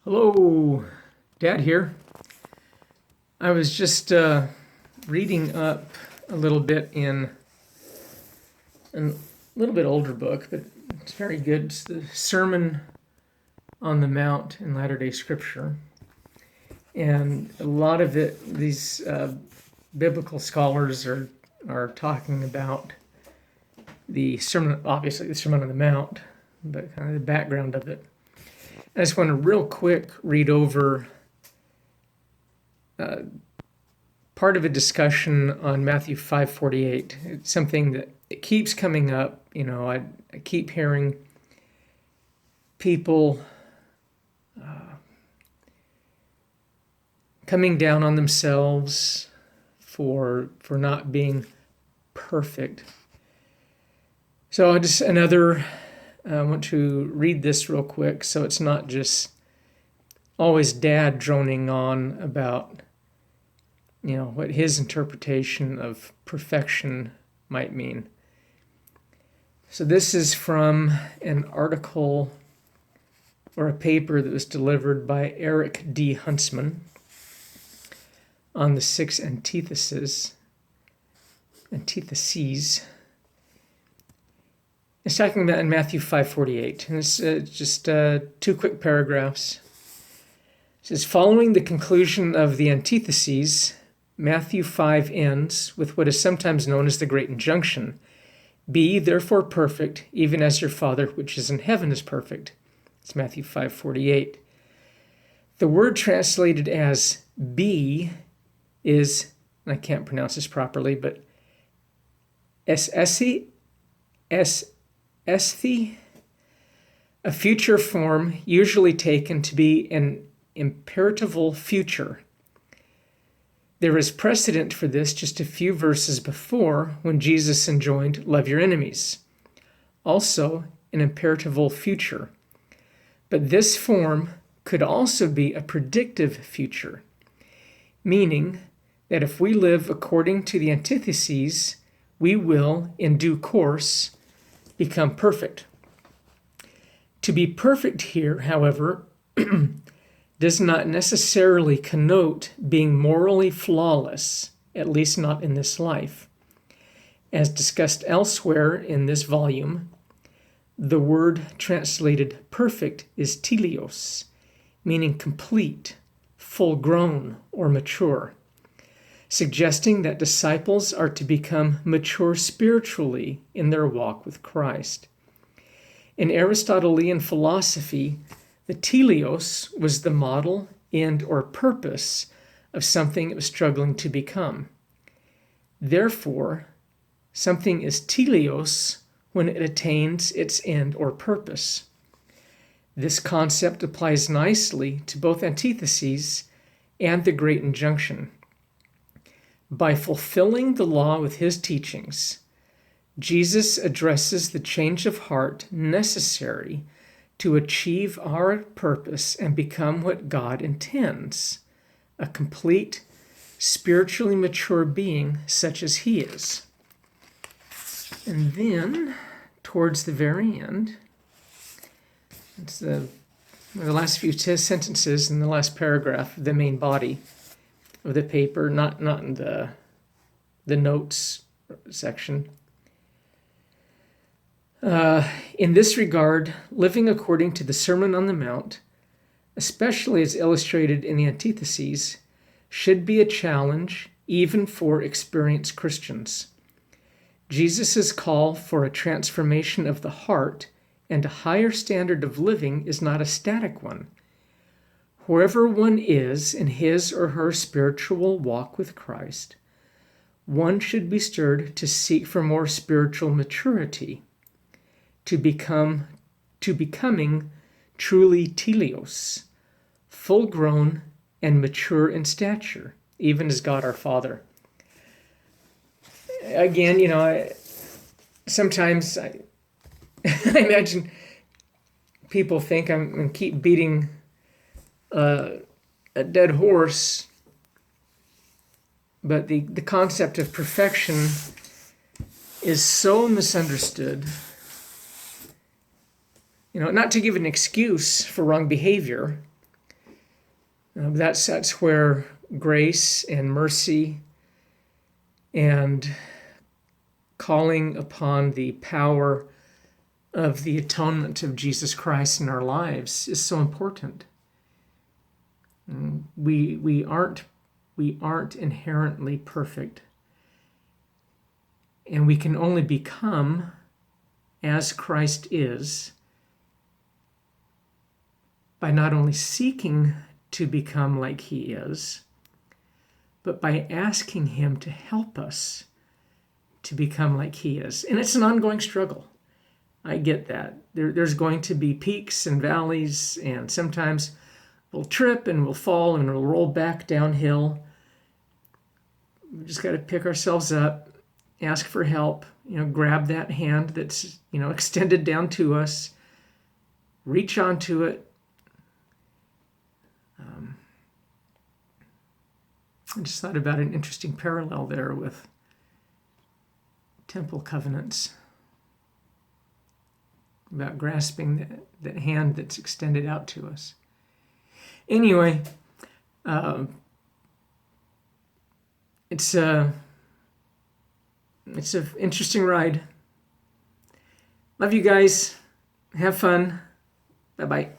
Hello, Dad here. I was just reading up a little bit in a little bit older book, but it's very good. It's the Sermon on the Mount in Latter-day Scripture. And a lot of it, these biblical scholars are talking about the sermon, obviously the Sermon on the Mount, but kind of the background of it. I just want to real quick read over part of a discussion on Matthew 5:48. It's something that it keeps coming up. I keep hearing people coming down on themselves for not being perfect. So I want to read this real quick so it's not just always Dad droning on about, what his interpretation of perfection might mean. So this is from an article or a paper that was delivered by Eric D. Huntsman on the six antitheses. It's talking about in Matthew 5:48, and it's just two quick paragraphs. It says, following the conclusion of the antitheses, Matthew 5 ends with what is sometimes known as the Great Injunction. Be ye therefore perfect, even as your Father which is in heaven is perfect. It's Matthew 5:48. The word translated as be is, and I can't pronounce this properly, but esthi, a future form usually taken to be an imperatival future. There is precedent for this just a few verses before when Jesus enjoined, love your enemies. Also, an imperatival future. But this form could also be a predictive future, meaning that if we live according to the antitheses, we will, in due course, become perfect. To be perfect here, however, does not necessarily connote being morally flawless, at least not in this life. As discussed elsewhere in this volume, the word translated perfect is teleos, meaning complete, full-grown, or mature, suggesting that disciples are to become mature spiritually in their walk with Christ. In Aristotelian philosophy, the teleos was the model, end, or purpose of something it was struggling to become. Therefore, something is teleos when it attains its end or purpose. This concept applies nicely to both antitheses and the Great Injunction. By fulfilling the law with his teachings, Jesus addresses the change of heart necessary to achieve our purpose and become what God intends, a complete, spiritually mature being such as he is. And then, towards the very end, it's the last few sentences in the last paragraph, the main body of the paper, not in the notes section. In this regard, living according to the Sermon on the Mount, especially as illustrated in the antitheses, should be a challenge even for experienced Christians. Jesus' call for a transformation of the heart and a higher standard of living is not a static one. Wherever one is in his or her spiritual walk with Christ, one should be stirred to seek for more spiritual maturity, to becoming truly teleos, full-grown and mature in stature, even as God our Father. Again, sometimes I imagine people think I'm going to keep beating a dead horse, but the concept of perfection is so misunderstood. Not to give an excuse for wrong behavior, That's where grace and mercy and calling upon the power of the atonement of Jesus Christ in our lives is so important. We aren't inherently perfect, and we can only become as Christ is by not only seeking to become like he is, but by asking him to help us to become like he is. And it's an ongoing struggle. I get that. There's going to be peaks and valleys, and sometimes we'll trip and we'll fall and we'll roll back downhill. We just got to pick ourselves up, ask for help, grab that hand that's, extended down to us, reach onto it. I just thought about an interesting parallel there with temple covenants, about grasping that hand that's extended out to us. Anyway, it's an interesting ride. Love you guys. Have fun. Bye-bye.